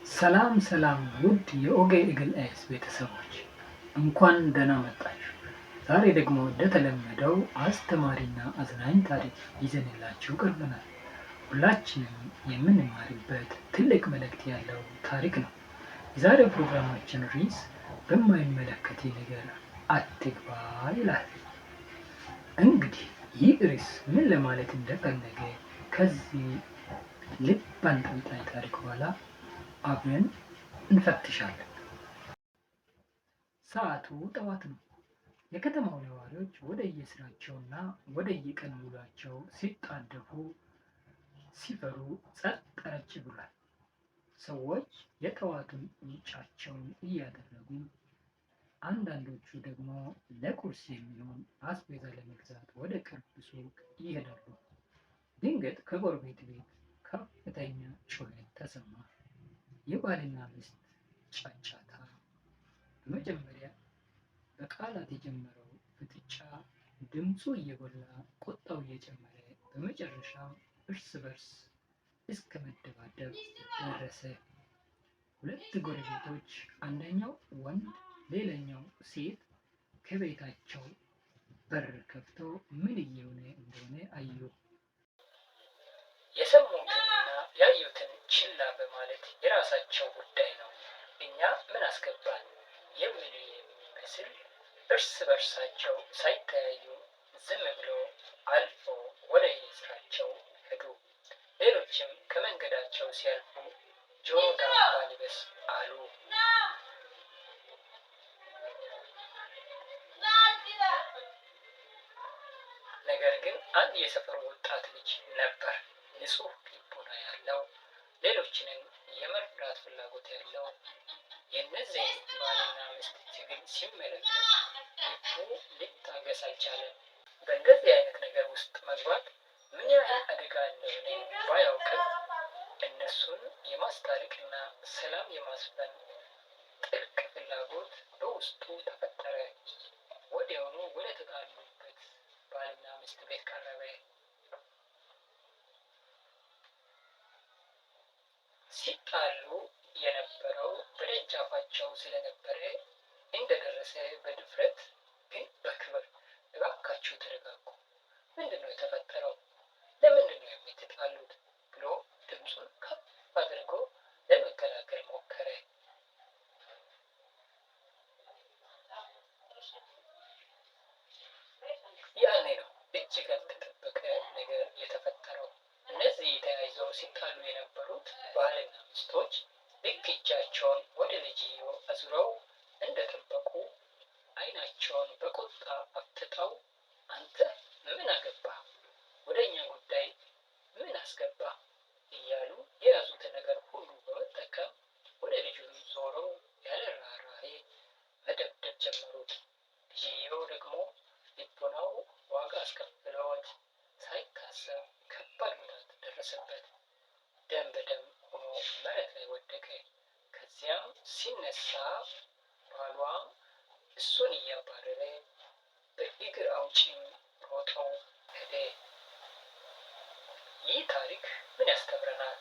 ሰላም ሰላም ውድ የኦጌ ኢግል ኤክስ ቤተሰቦች እንኳን ደህና መጣችሁ። ዛሬ ደግሞ እንደተለመደው አስተማሪና አዝናኝ ታሪክ ይዘንላችሁ ቀርበናል። ሁላችንም የምንማርበት ትልቅ መልእክት ያለው ታሪክ ነው። የዛሬው ፕሮግራማችን ርዕስ በማይመለከት ነገር አትግባ ይላል። እንግዲህ ይህ ርዕስ ምን ለማለት እንደፈለገ ከዚህ ልብ አንጠልጣይ ታሪክ በኋላ አብረን እንፈትሻለን። ሰዓቱ ጠዋት ነው። የከተማው ነዋሪዎች ወደየስራቸውና ወደየቀን ውሏቸው ሲጣደፉ ሲፈሩ ጸጥ ረጭ ብሏል። ሰዎች የጠዋቱን ሩጫቸውን እያደረጉ፣ አንዳንዶቹ ደግሞ ለቁርስ የሚሆን አስቤዛ ለመግዛት ወደ ቅርብ ሱቅ ይሄዳሉ። ድንገት ከጎረቤት ቤት ከፍተኛ ጩኸት ተሰማ። የባልና ሚስት ጫጫታ። በመጀመሪያ በቃላት የጀመረው ፍጥጫ ድምፁ እየጎላ ቁጣው እየጨመረ በመጨረሻም እርስ በርስ እስከ መደባደብ ደረሰ። ሁለት ጎረቤቶች አንደኛው ወንድ ሌላኛው ሴት ከቤታቸው በር ከፍተው ምን እየሆነ እንደሆነ አዩ። የሰሙትንና ያዩትን ችላ በማለት የራሳቸው ጉዳይ ነው እኛ ምን አስገባን የሚሉ የሚመስል እርስ በርሳቸው ሳይተያዩ ዝም ብሎ አልፎ ወደ የስራቸው ሄዱ። ሌሎችም ከመንገዳቸው ሲያልፉ ጆሮ ዳባ ልበስ አሉ። ነገር ግን አንድ የሰፈሩ ወጣት ልጅ ነበር፣ ንጹህ ልቦና ያለው፣ ሌሎችንም የመርዳት ፍላጎት ያለው። የእነዚህ ባልና ሚስት ትግል ሲመለከት ልቡ ሊታገስ አልቻለም። በእንደዚህ አይነት ነገር ውስጥ መግባት ምን ያህል አደጋ እንደሆነ ባያውቅም እነሱን የማስታረቅና ሰላም የማስፈን ጥልቅ ፍላጎት በውስጡ ተፈጠረ። ወዲያውኑ ወደ ተጣሉበት ባልና ሚስት ቤት ቀረበ። ሲጣሉ የነበረው በደጃፋቸው ስለነበረ እንደደረሰ በድፍረት ግን በክብር እባካችሁ ተረጋጉ፣ ምንድነው የተፈጠረው? ለምንድን ነው የምትጣሉት? ብሎ ድምፁን ከፍ አድርጎ ለመከላከል ሞከረ። ያኔ ነው እጅግ ያልተጠበቀ ነገር የተፈጠረው። እነዚህ ተያይዘው ሲጣሉ የነበሩት ባልና ሚስቶች ልክ እጃቸውን ወደ ልጅየው አዙረው እንደጠበቁ አይናቸውን በቁጣ አፍጥጠው አንተ ምን አገባህ? ወደ እኛ ጉዳይ ምን አስገባህ? እያሉ የያዙትን ነገር ሁሉ በመጠቀም ወደ ልጁ ዞረው ያለ ርህራሄ መደብደብ ጀመሩት። ልጅየው ደግሞ ልቦናው ዋጋ አስከፍለውት ሳይታሰብ ከባድ ጉዳት ደረሰበት። ደም በደም ሆኖ መሬት ላይ ወደቀ። ከዚያም ሲነሳ ባሏ እሱን እያባረረ በእግር አውጪኝ ሮጠው ሄደ። ይህ ታሪክ ምን ያስተምረናል?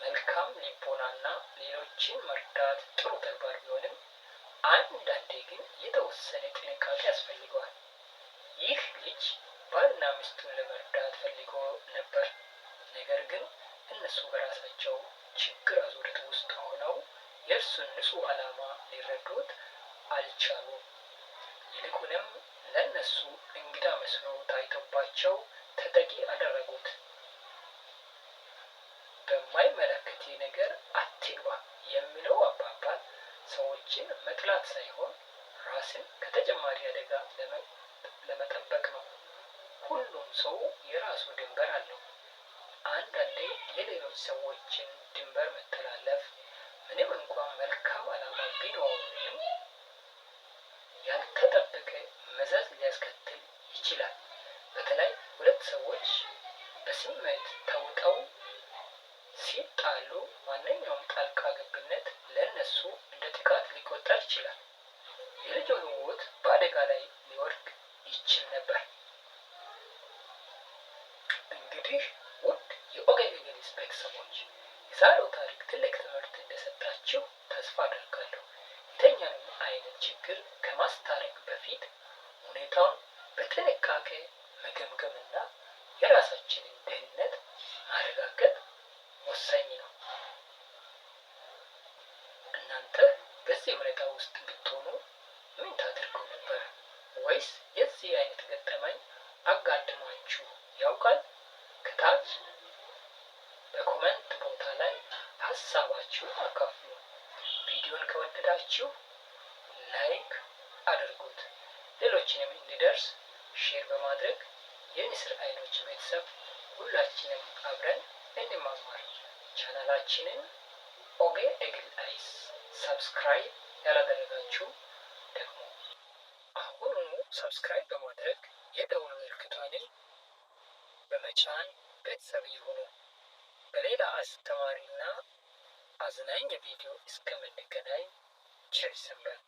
መልካም ልቦናና ሌሎችን መርዳት ጥሩ ተግባር ቢሆንም አንዳንዴ ግን የተወሰነ ጥንቃቄ ያስፈልገዋል። ይህ ልጅ ባልና ሚስቱን ለመርዳት ፈልጎ ነበር። ነገር ግን እነሱ በራሳቸው ችግር አዙሪት ውስጥ ሆነው የእርሱን ንጹህ ዓላማ ሊረዱት አልቻሉም። ይልቁንም ለእነሱ እንግዳ መስሎ ታይቶባቸው ተጠቂ አደረጉት። በማይመለከት ነገር አትግባ የሚለው አባባል ሰዎችን መጥላት ሳይሆን ራስን ከተጨማሪ አደጋ ለመጠበቅ ነው። ሁሉም ሰው የራሱ ድንበር አለው። አንዳንዴ የሌሎች ሰዎችን ድንበር መተላለፍ ምንም እንኳን መልካም ዓላማ ቢኖርም ያልተጠበቀ መዘዝ ሊያስከትል ይችላል። በተለይ ሁለት ሰዎች በስሜት ተውጠው ሲጣሉ ማንኛውም ጣልቃ ገብነት ለእነሱ እንደ ጥቃት ሊቆጠር ይችላል። የልጁ ሕይወት በአደጋ ላይ ሊወድቅ ይችል ነበር። እንግዲህ ውድ የኦጌ ኢግል ቤተሰቦች የዛሬው ታሪክ ትልቅ ትምህርት እንደሰጣችሁ እንደሆናችሁ ተስፋ አደርጋለሁ። የትኛውንም አይነት ችግር ከማስታረቅ በፊት ሁኔታውን በጥንቃቄ መገምገምና የራሳችንን ደህንነት ማረጋገጥ ወሳኝ ነው። እናንተ በዚህ ሁኔታ ውስጥ ብትሆኑ ምን ታደርጉ ነበር? ወይስ የዚህ አይነት ገጠመኝ አጋጥሟችሁ ያውቃል? ከታች በኮመንት ቦታ ላይ ሀሳባችሁ አካፍሉ። ቪዲዮን ከወደዳችሁ ላይክ አድርጉት። ሌሎችንም እንዲደርስ ሼር በማድረግ የንስር አይኖች ቤተሰብ ሁላችንም አብረን እንማማር። ቻናላችንን ኦጌ ኤግል አይስ ሰብስክራይብ ያላደረጋችሁ ደግሞ አሁኑኑ ሰብስክራይብ በማድረግ የደወል ምልክቷን በመጫን ቤተሰብ ይሁኑ። በሌላ አስተማሪና አዝናኝ ቪዲዮ እስከምንገናኝ ቸር ይሰንብቱ።